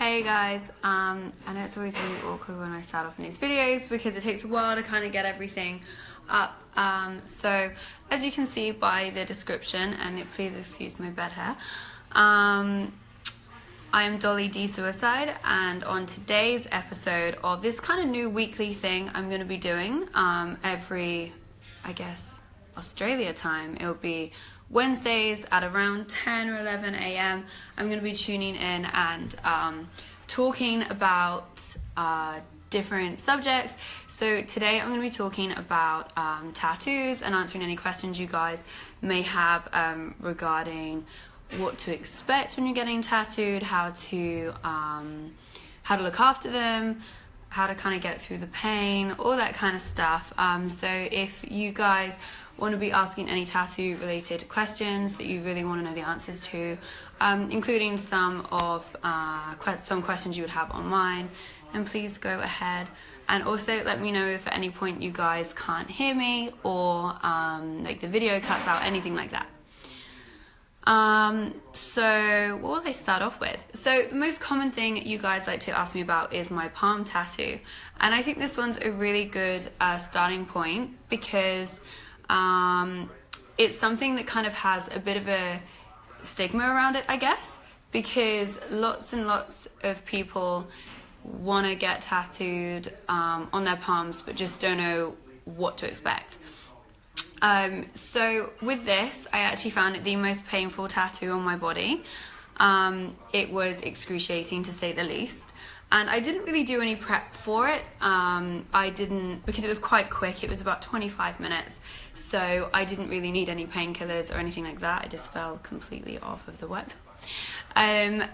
Hey guys, I know it's always really awkward when I start off in these videos because it takes a while to kind of get everything up. So as you can see by the description, and please excuse my bed hair, I am DollyD Suicide, and on today's episode of this kind of new weekly thing I'm going to be doing every, I guess, Australia time, it will be Wednesdays at around 10 or 11 a.m. I'm going to be tuning in and talking about different subjects. So today I'm going to be talking about tattoos and answering any questions you guys may have regarding what to expect when you're getting tattooed, how to look after them, how to kind of get through the pain, all that kind of stuff. So if you guys want to be asking any tattoo related questions that you really want to know the answers to, including some questions you would have on mine, then please go ahead. And also let me know if at any point you guys can't hear me or like the video cuts out, anything like that. So what will I start off with? So the most common thing you guys like to ask me about is my palm tattoo, and I think this one's a really good starting point because it's something that kind of has a bit of a stigma around it, I guess, because lots and lots of people want to get tattooed on their palms but just don't know what to expect. So with this, I actually found it the most painful tattoo on my body. It was excruciating, to say the least. And I didn't really do any prep for it. Because it was quite quick. It was about 25 minutes. So I didn't really need any painkillers or anything like that. I just fell completely off of the work. And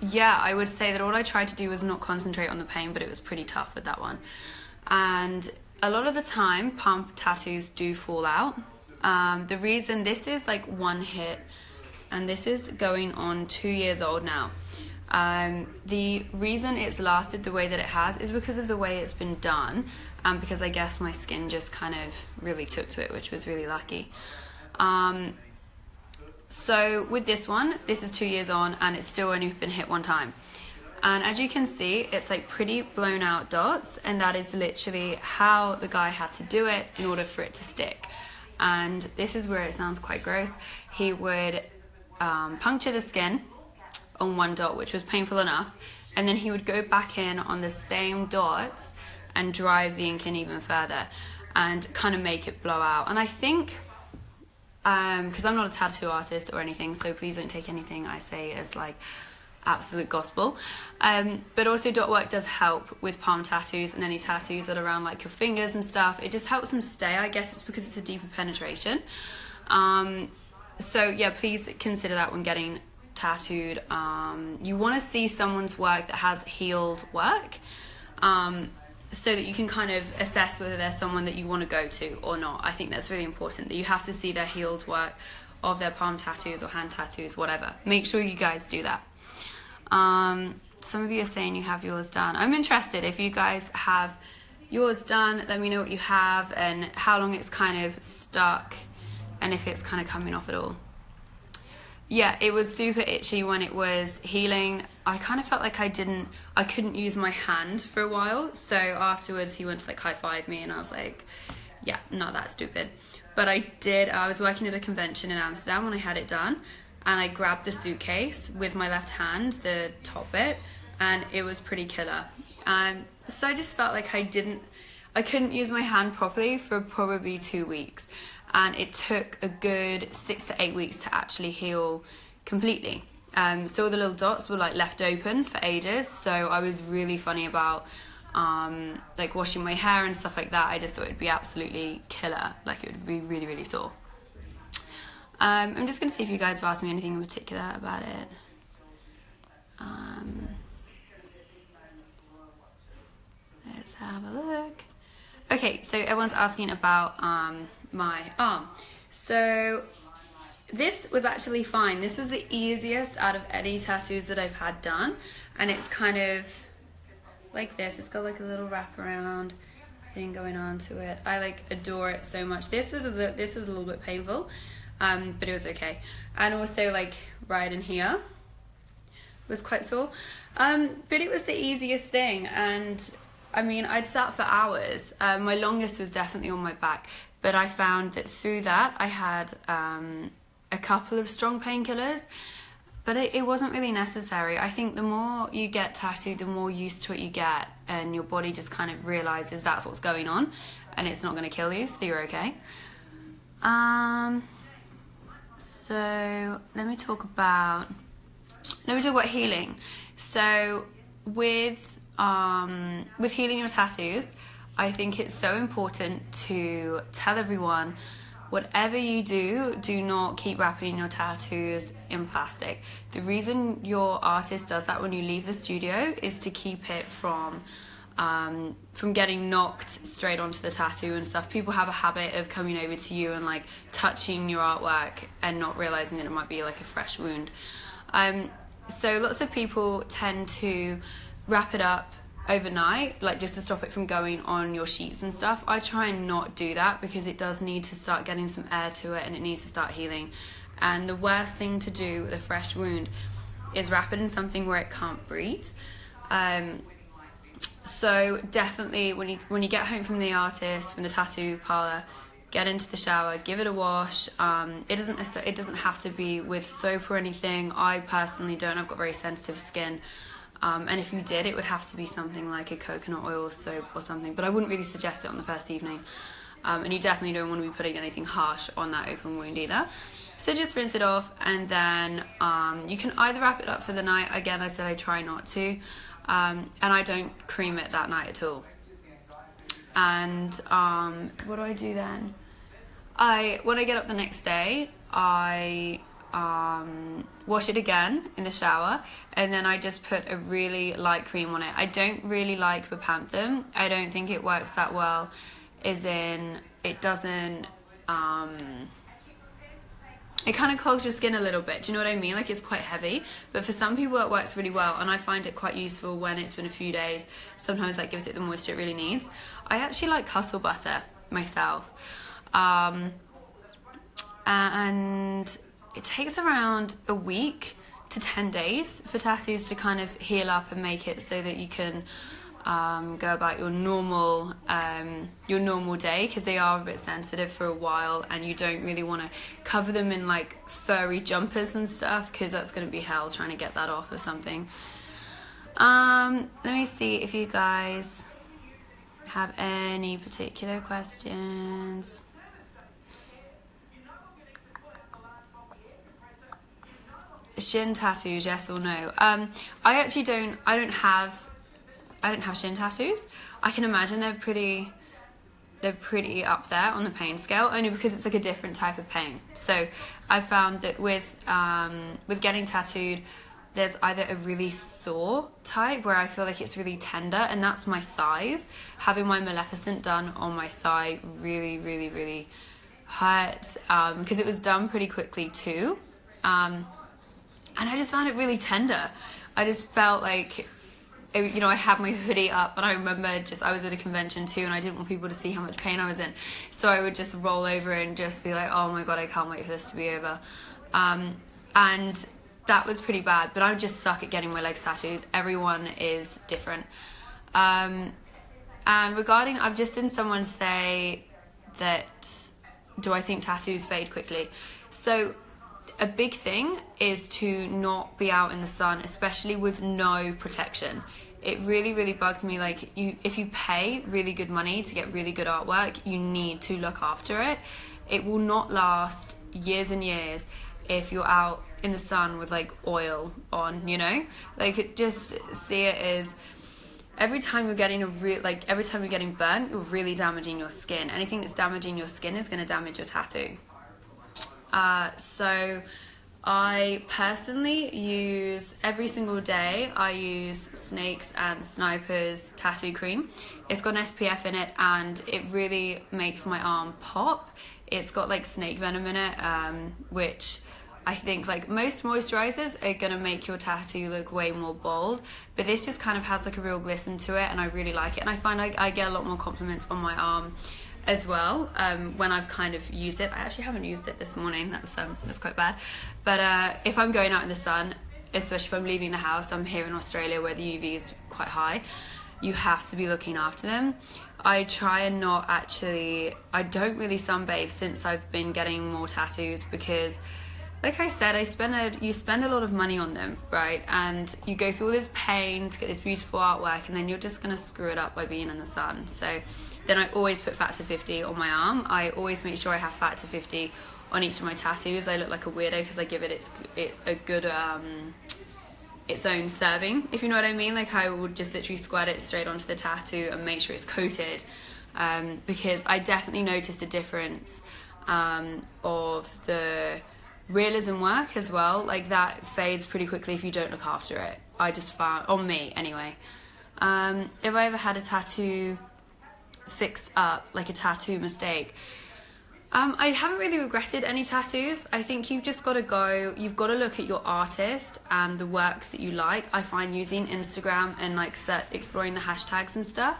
yeah, I would say that all I tried to do was not concentrate on the pain, but it was pretty tough with that one. And a lot of the time, palm tattoos do fall out. The reason, this is like one hit, and this is going on 2 years old now. The reason it's lasted the way that it has is because of the way it's been done, because I guess my skin just kind of really took to it, which was really lucky. So with this one, this is 2 years on, and it's still only been hit one time. And as you can see, it's like pretty blown out dots, and that is literally how the guy had to do it in order for it to stick. And this is where it sounds quite gross. He would puncture the skin on one dot, which was painful enough, and then he would go back in on the same dots and drive the ink in even further and kind of make it blow out. And I think, because I'm not a tattoo artist or anything, so please don't take anything I say as like absolute gospel, but also dot work does help with palm tattoos and any tattoos that are around like your fingers and stuff. It just helps them stay. I guess it's because it's a deeper penetration. So yeah, please consider that when getting tattooed. You want to see someone's work that has healed work, so that you can kind of assess whether they're someone that you want to go to or not. I think that's really important, that you have to see their healed work of their palm tattoos or hand tattoos, whatever. Make sure you guys do that. Some of you are saying you have yours done. I'm interested if you guys have yours done. Let me know what you have and how long it's kind of stuck and if it's kind of coming off at all. Yeah, it was super itchy when it was healing. I kind of felt like I couldn't use my hand for a while. So afterwards he went to like high five me and I was like, yeah, not that stupid. But I did. I was working at a convention in Amsterdam when I had it done, and I grabbed the suitcase with my left hand, the top bit, and it was pretty killer. So I just felt like I couldn't use my hand properly for probably 2 weeks, and it took a good 6 to 8 weeks to actually heal completely. So all the little dots were like left open for ages, so I was really funny about like washing my hair and stuff like that. I just thought it'd be absolutely killer, like it would be really, really sore. I'm just going to see if you guys have asked me anything in particular about it. Let's have a look. Okay, so everyone's asking about my arm. So this was actually fine. This was the easiest out of any tattoos that I've had done, and it's kind of like this. It's got like a little wraparound thing going on to it. I like adore it so much. This was a little bit painful. But it was okay. And also like right in here, was quite sore. But it was the easiest thing, and I mean, I'd sat for hours. My longest was definitely on my back, but I found that through that I had a couple of strong painkillers, but it wasn't really necessary. I think the more you get tattooed, the more used to it you get, and your body just kind of realizes that's what's going on, and it's not going to kill you, so you're okay. So let me talk about healing. So with healing your tattoos, I think it's so important to tell everyone, whatever you do, do not keep wrapping your tattoos in plastic. The reason your artist does that when you leave the studio is to keep it from getting knocked straight onto the tattoo and stuff. People have a habit of coming over to you and like touching your artwork and not realizing that it might be like a fresh wound. So lots of people tend to wrap it up overnight, like just to stop it from going on your sheets and stuff. I try and not do that because it does need to start getting some air to it and it needs to start healing. And the worst thing to do with a fresh wound is wrap it in something where it can't breathe. So definitely when you get home from the artist, from the tattoo parlor, get into the shower, give it a wash. It doesn't have to be with soap or anything. I personally don't. I've got very sensitive skin. And if you did, it would have to be something like a coconut oil soap or something. But I wouldn't really suggest it on the first evening. And you definitely don't want to be putting anything harsh on that open wound either. So just rinse it off, and then you can either wrap it up for the night. Again, I said I try not to. And I don't cream it that night at all. And what do I do then? When I get up the next day, I wash it again in the shower, and then I just put a really light cream on it. I don't really like Bepanthen. I don't think it works that well, as in it doesn't, it kind of clogs your skin a little bit. Do you know what I mean? Like, it's quite heavy, but for some people it works really well, and I find it quite useful when it's been a few days. Sometimes that gives it the moisture it really needs. I actually like Custle Butter myself, and it takes around a week to 10 days for tattoos to kind of heal up and make it so that you can go about your normal day, because they are a bit sensitive for a while, and you don't really want to cover them in like furry jumpers and stuff, because that's going to be hell trying to get that off or something. Let me see if you guys have any particular questions. Shin tattoos, yes or no? I don't have shin tattoos. I can imagine they're pretty up there on the pain scale, only because it's like a different type of pain. So I found that with getting tattooed, there's either a really sore type where I feel like it's really tender, and that's my thighs. Having my Maleficent done on my thigh really, really, really hurt, because it was done pretty quickly too. And I just found it really tender. I just felt like, you know, I had my hoodie up, and I remember I was at a convention too, and I didn't want people to see how much pain I was in. So I would just roll over and just be like, oh my God, I can't wait for this to be over. And that was pretty bad, but I just suck at getting my legs tattoos. Everyone is different. And regarding, I've just seen someone say that, do I think tattoos fade quickly? So a big thing is to not be out in the sun, especially with no protection. It really, really bugs me. Like, if you pay really good money to get really good artwork, you need to look after it. It will not last years and years if you're out in the sun with like oil on, you know? Like, just see it as every time you're getting burnt, you're really damaging your skin. Anything that's damaging your skin is going to damage your tattoo. So I personally use, every single day, I use Snakes and Snipers tattoo cream. It's got an SPF in it, and it really makes my arm pop. It's got like snake venom in it, which I think, like, most moisturizers are gonna make your tattoo look way more bold, but this just kind of has like a real glisten to it, and I really like it. And I find I get a lot more compliments on my arm as well, when I've kind of used it. I actually haven't used it this morning, that's quite bad. But if I'm going out in the sun, especially if I'm leaving the house. I'm here in Australia where the UV is quite high. You have to be looking after them. I try and not actually, I don't really sunbathe since I've been getting more tattoos, because like I said, you spend a lot of money on them, right? And you go through all this pain to get this beautiful artwork, and then you're just gonna screw it up by being in the sun. So then I always put factor 50 on my arm. I always make sure I have factor 50 on each of my tattoos. I look like a weirdo because I give it a good its own serving, if you know what I mean. Like I would just literally squirt it straight onto the tattoo and make sure it's coated, because I definitely noticed a difference of the realism work as well. Like that fades pretty quickly if you don't look after it. I just found, on me anyway. If I ever had a tattoo fixed up, like a tattoo mistake, I haven't really regretted any tattoos. I think you've just got to you've got to look at your artist and the work that you like. I find using Instagram and like exploring the hashtags and stuff,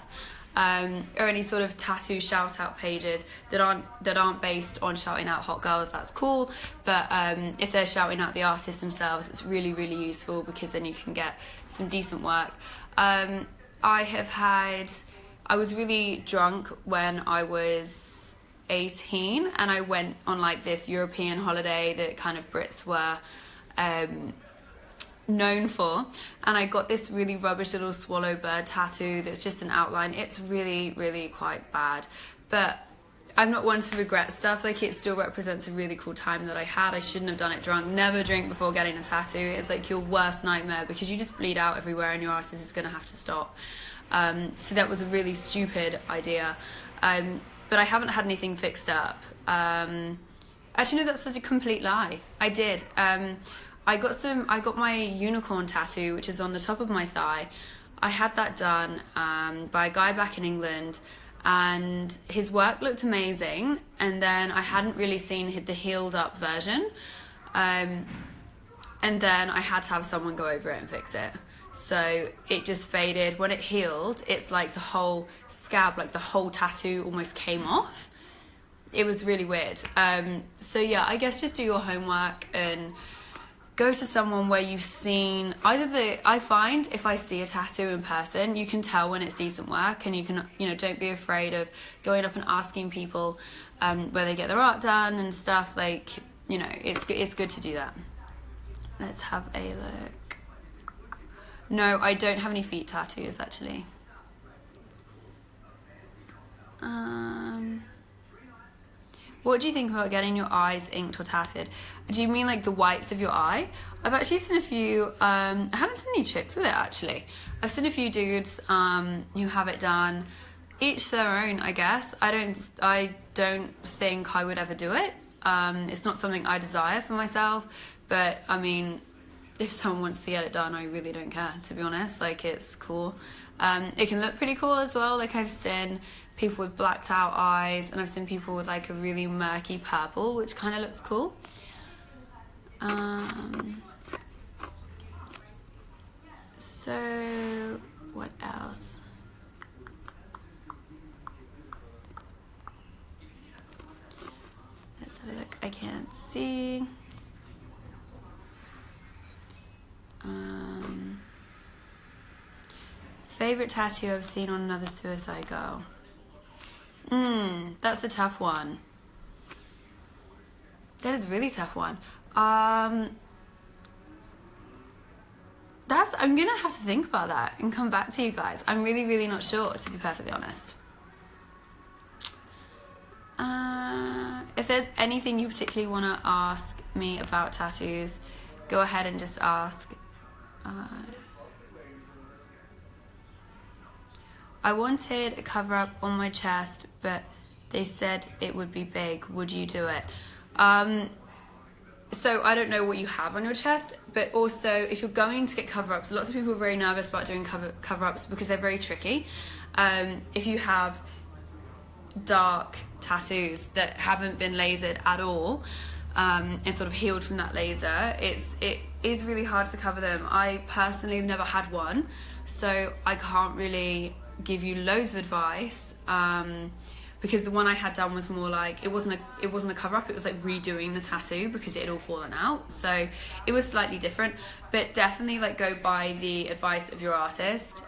or any sort of tattoo shout out pages that aren't based on shouting out hot girls, that's cool. But if they're shouting out the artists themselves, it's really, really useful, because then you can get some decent work. I was really drunk when I was 18, and I went on like this European holiday that kind of Brits were known for, and I got this really rubbish little swallow bird tattoo that's just an outline. It's really, really quite bad, but I'm not one to regret stuff. Like it still represents a really cool time that I had. I shouldn't have done it drunk. Never drink before getting a tattoo. It's like your worst nightmare, because you just bleed out everywhere and your artist is going to have to stop. So that was a really stupid idea. But I haven't had anything fixed up. Actually, no, that's such a complete lie. I did. I got my unicorn tattoo, which is on the top of my thigh. I had that done by a guy back in England, and his work looked amazing. And then I hadn't really seen the healed up version. And then I had to have someone go over it and fix it. So it just faded. When it healed, it's like the whole scab, like the whole tattoo almost came off. It was really weird. So yeah, I guess just do your homework and go to someone where you've seen I find if I see a tattoo in person, you can tell when it's decent work, and you can, don't be afraid of going up and asking people where they get their art done and stuff. Like, it's good to do that. Let's have a look. No, I don't have any feet tattoos, actually. What do you think about getting your eyes inked or tatted? Do you mean like the whites of your eye? I've actually seen a few, I haven't seen any chicks with it, actually. I've seen a few dudes who have it done. Each their own, I guess. I don't think I would ever do it. It's not something I desire for myself, but I mean, if someone wants to get it done, I really don't care, to be honest. Like, it's cool. It can look pretty cool as well. Like, I've seen people with blacked out eyes, and I've seen people with like a really murky purple, which kind of looks cool. So what else? Let's have a look. I can't see. Favorite tattoo I've seen on another suicide girl? That's a tough one. That is a really tough one. I'm gonna have to think about that and come back to you guys. I'm really, really not sure, to be perfectly honest. If there's anything you particularly want to ask me about tattoos, go ahead and just ask. I wanted a cover up on my chest, but they said it would be big. Would you do it? So I don't know what you have on your chest, but also if you're going to get cover-ups, lots of people are very nervous about doing cover-ups because they're very tricky. If you have dark tattoos that haven't been lasered at all, and sort of healed from that laser, it is really hard to cover them. I personally have never had one, so I can't really give you loads of advice, because the one I had done was more like, it wasn't a cover up, it was like redoing the tattoo because it had all fallen out, so it was slightly different. But definitely like go by the advice of your artist.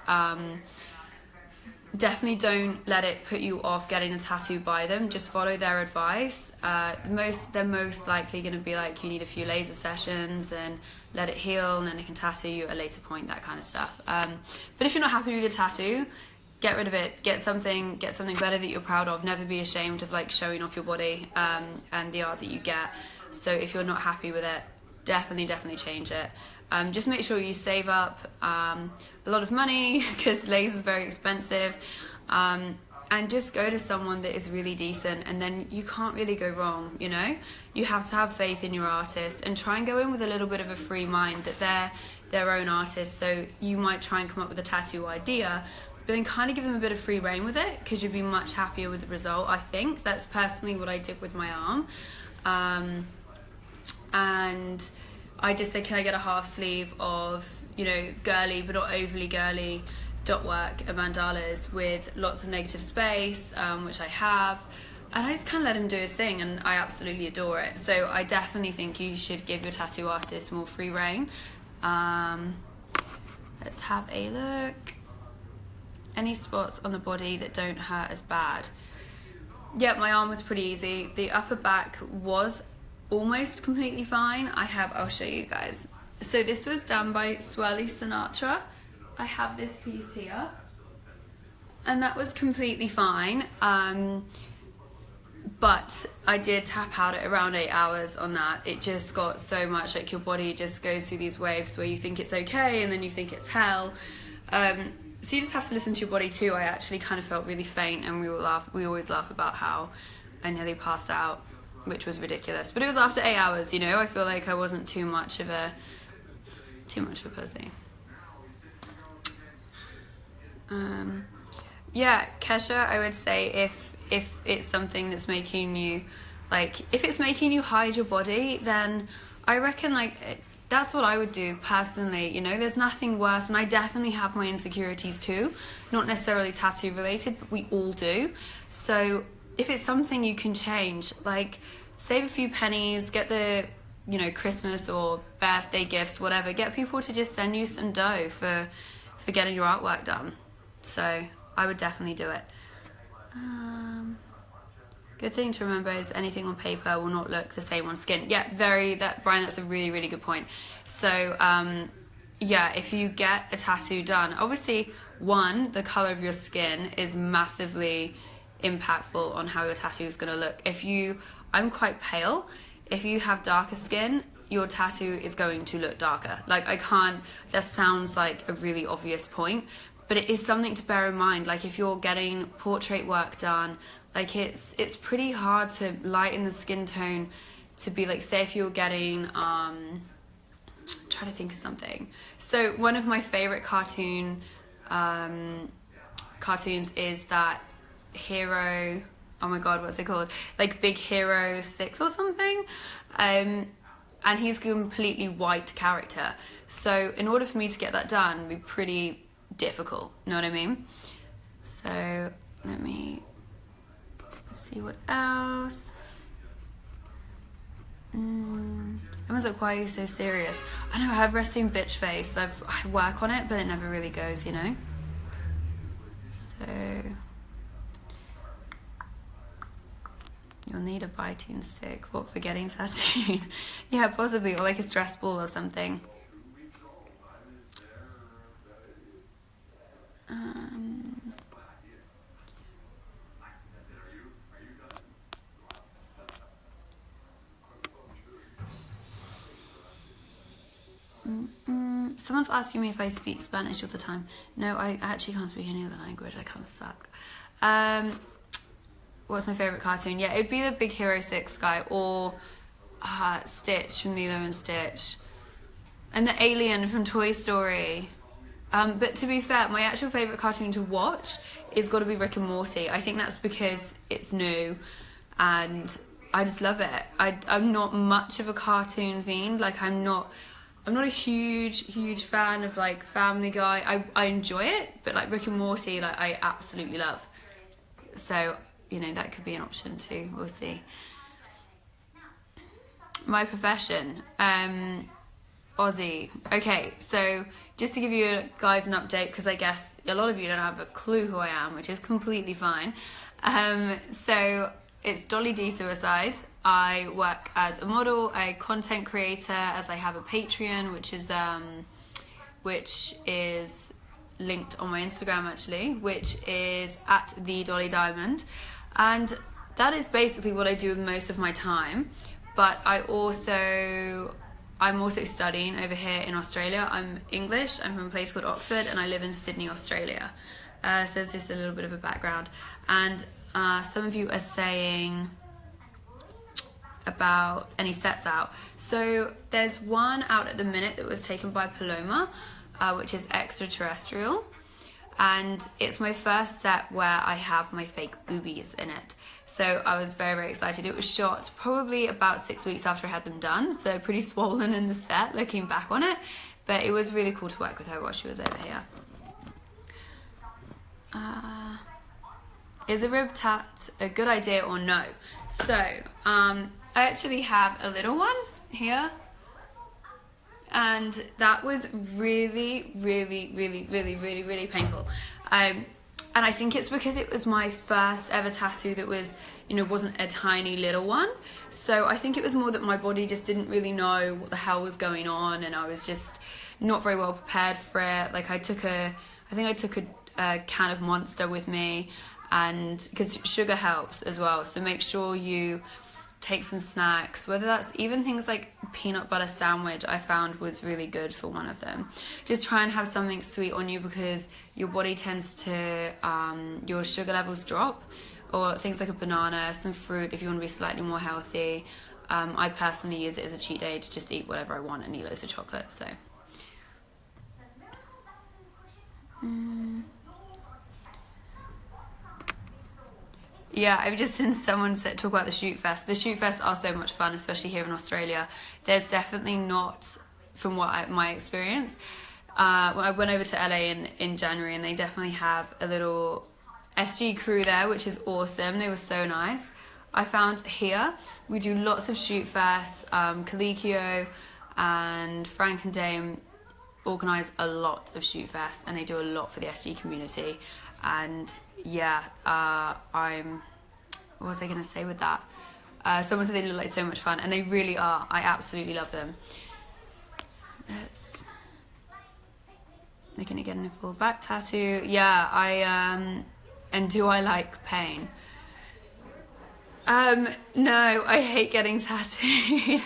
Definitely don't let it put you off getting a tattoo by them. Just follow their advice. They're most likely going to be like, you need a few laser sessions and let it heal, and then they can tattoo you at a later point, that kind of stuff. But if you're not happy with your tattoo, get rid of it. Get something better that you're proud of. Never be ashamed of like showing off your body and the art that you get. So if you're not happy with it, definitely change it. Just make sure you save up a lot of money, because laser's very expensive, and just go to someone that is really decent, and then you can't really go wrong, you know? You have to have faith in your artist and try and go in with a little bit of a free mind that they're their own artist, so you might try and come up with a tattoo idea, but then kind of give them a bit of free reign with it, because you'd be much happier with the result. I think that's personally what I did with my arm. And I just said, can I get a half sleeve of, you know, girly but not overly girly dot work and mandalas with lots of negative space, which I have, and I just kind of let him do his thing, and I absolutely adore it. So I definitely think you should give your tattoo artist more free reign. Let's have a look. Any spots on the body that don't hurt as bad? Yeah, my arm was pretty easy. The upper back was almost completely fine. I'll show you guys. So this was done by Swirly Sinatra. I have this piece here, and that was completely fine. But I did tap out at around 8 hours on that. It just got so much, like your body just goes through these waves where you think it's okay and then you think it's hell. So you just have to listen to your body too. I actually kind of felt really faint, and we always laugh about how I nearly passed out, which was ridiculous. But it was after 8 hours, you know. I feel like I wasn't too much of a pussy. Yeah, Kesha, I would say if it's something that's making you, like, if it's making you hide your body, then I reckon, like, that's what I would do personally, you know. There's nothing worse, and I definitely have my insecurities too, not necessarily tattoo related, but we all do. So if it's something you can change, like, save a few pennies, get the, you know, Christmas or birthday gifts, whatever, get people to just send you some dough for getting your artwork done. So I would definitely do it. Good thing to remember is anything on paper will not look the same on skin. Yeah, Brian, that's a really, really good point. So yeah, if you get a tattoo done, obviously, one, the color of your skin is massively impactful on how your tattoo is going to look. I'm quite pale. If you have darker skin, your tattoo is going to look darker. Like, that sounds like a really obvious point, but it is something to bear in mind. Like, if you're getting portrait work done, like, it's pretty hard to lighten the skin tone to be like, say if you're getting, try to think of something. So one of my favorite cartoons is that Hero, oh my god, what's it called? Like Big Hero 6 or something. And he's a completely white character. So in order for me to get that done, it'd be pretty difficult, know what I mean? So let me see what else. Everyone's like, why are you so serious? I know, I have resting bitch face. I work on it, but it never really goes, you know? So you'll need a biting stick. What, for getting tattooed? Yeah, possibly, or like a stress ball or something. Someone's asking me if I speak Spanish all the time. No, I actually can't speak any other language. I kind of suck. What's my favourite cartoon? Yeah, it'd be the Big Hero 6 guy, or Stitch from Lilo and Stitch. And the alien from Toy Story. But to be fair, my actual favourite cartoon to watch is got to be Rick and Morty. I think that's because it's new and I just love it. I'm not much of a cartoon fiend. Like, I'm not a huge fan of like Family Guy. I enjoy it, but like Rick and Morty, like, I absolutely love. So you know, that could be an option too. We'll see. My profession, Aussie. Okay, so just to give you guys an update, because I guess a lot of you don't have a clue who I am, which is completely fine. So it's DollyD Suicide. I work as a model, a content creator, as I have a Patreon, which is linked on my Instagram actually, which is at the DollyDiamond, and that is basically what I do with most of my time. But I'm also studying over here in Australia. I'm English, I'm from a place called Oxford, and I live in Sydney, Australia. So there's just a little bit of a background. And some of you are saying about any sets out. So there's one out at the minute that was taken by Paloma, which is Extraterrestrial. And it's my first set where I have my fake boobies in it. So I was very, very excited. It was shot probably about 6 weeks after I had them done, so pretty swollen in the set looking back on it. But it was really cool to work with her while she was over here. Is a rib tat a good idea or no? So I actually have a little one here. And that was really, really, really, really, really, really painful. And I think it's because it was my first ever tattoo that was, you know, wasn't a tiny little one. So I think it was more that my body just didn't really know what the hell was going on, and I was just not very well prepared for it. Like I think I took a can of Monster with me, and because sugar helps as well. So make sure you take some snacks, whether that's even things like peanut butter sandwich. I found was really good for one of them. Just try and have something sweet on you, because your body tends to your sugar levels drop. Or things like a banana, some fruit if you want to be slightly more healthy. I personally use it as a cheat day to just eat whatever I want and eat loads of chocolate. So yeah, I've just seen someone talk about the shoot fest. The shoot fests are so much fun, especially here in Australia. There's definitely not, from my experience, I went over to LA in January, and they definitely have a little SG crew there, which is awesome. They were so nice. I found here we do lots of shoot fests. Colicchio and Frank and Dame organise a lot of shoot fests, and they do a lot for the SG community. And yeah, what was I going to say with that? Someone said they look like so much fun, and they really are. I absolutely love them. Let's looking at getting a full back tattoo. Yeah, and do I like pain? No, I hate getting tattooed.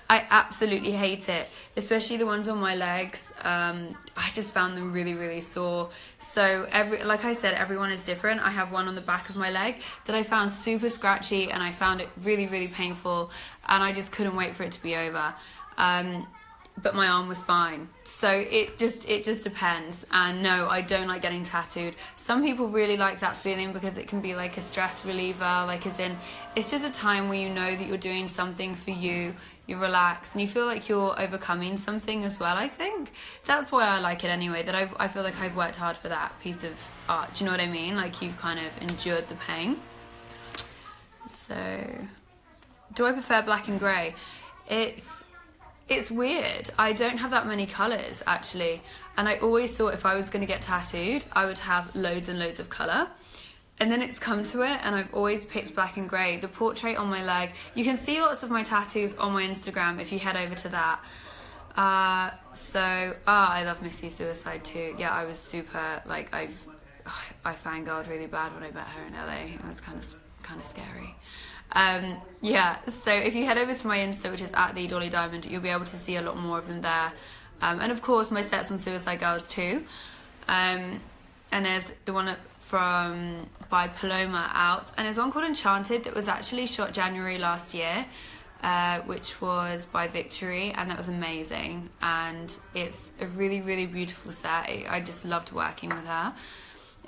I absolutely hate it, especially the ones on my legs. I just found them really, really sore. So like I said, everyone is different. I have one on the back of my leg that I found super scratchy, and I found it really, really painful, and I just couldn't wait for it to be over. But my arm was fine. So it just depends. And no, I don't like getting tattooed. Some people really like that feeling because it can be like a stress reliever, like as in, it's just a time where you know that you're doing something for you, you relax, and you feel like you're overcoming something as well, I think. That's why I like it anyway, that I feel like I've worked hard for that piece of art. Do you know what I mean? Like you've kind of endured the pain. So, do I prefer black and grey? It's weird. I don't have that many colours, actually. And I always thought if I was going to get tattooed, I would have loads and loads of colour. And then it's come to it, and I've always picked black and grey. The portrait on my leg, you can see lots of my tattoos on my Instagram if you head over to that. I love Missy Suicide too. Yeah, I was super, like, I fangirled really bad when I met her in LA. It was kind of scary. Yeah, so if you head over to my Insta, which is at the DollyDiamond, you'll be able to see a lot more of them there. And of course my sets on SuicideGirls too. And there's the one by Paloma out, and there's one called Enchanted that was actually shot January last year, which was by Victory, and that was amazing. And it's a really, really beautiful set. I just loved working with her.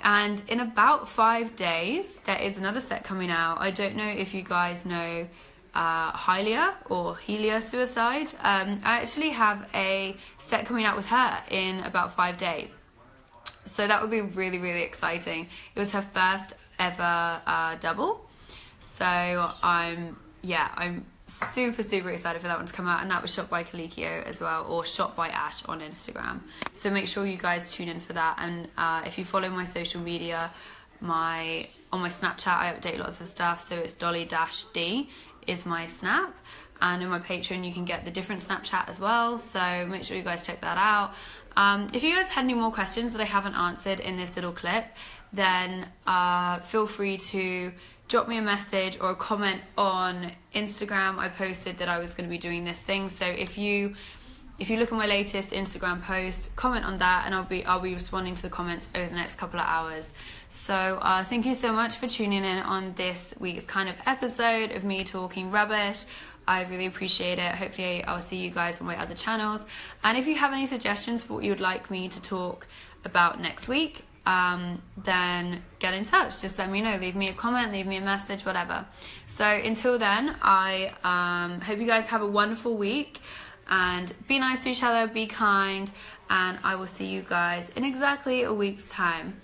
And in about 5 days, there is another set coming out. I don't know if you guys know Hylia or Helia Suicide. I actually have a set coming out with her in about 5 days. So that would be really, really exciting. It was her first ever double. So I'm super excited for that one to come out, and that was shot by Kalikio as well, or shot by Ash on Instagram. So make sure you guys tune in for that. And if you follow my social media, on my Snapchat I update lots of stuff, so it's DollyD is my Snap, and in my Patreon you can get the different Snapchat as well, so make sure you guys check that out. If you guys had any more questions that I haven't answered in this little clip, then feel free to drop me a message or a comment on Instagram. I posted that I was going to be doing this thing, so if you look at my latest Instagram post, comment on that, and I'll be responding to the comments over the next couple of hours. So thank you so much for tuning in on this week's kind of episode of me talking rubbish. I really appreciate it. Hopefully I'll see you guys on my other channels, and if you have any suggestions for what you would like me to talk about next week, then get in touch. Just let me know. Leave me a comment, leave me a message, whatever. So until then, I hope you guys have a wonderful week, and be nice to each other, be kind, and I will see you guys in exactly a week's time.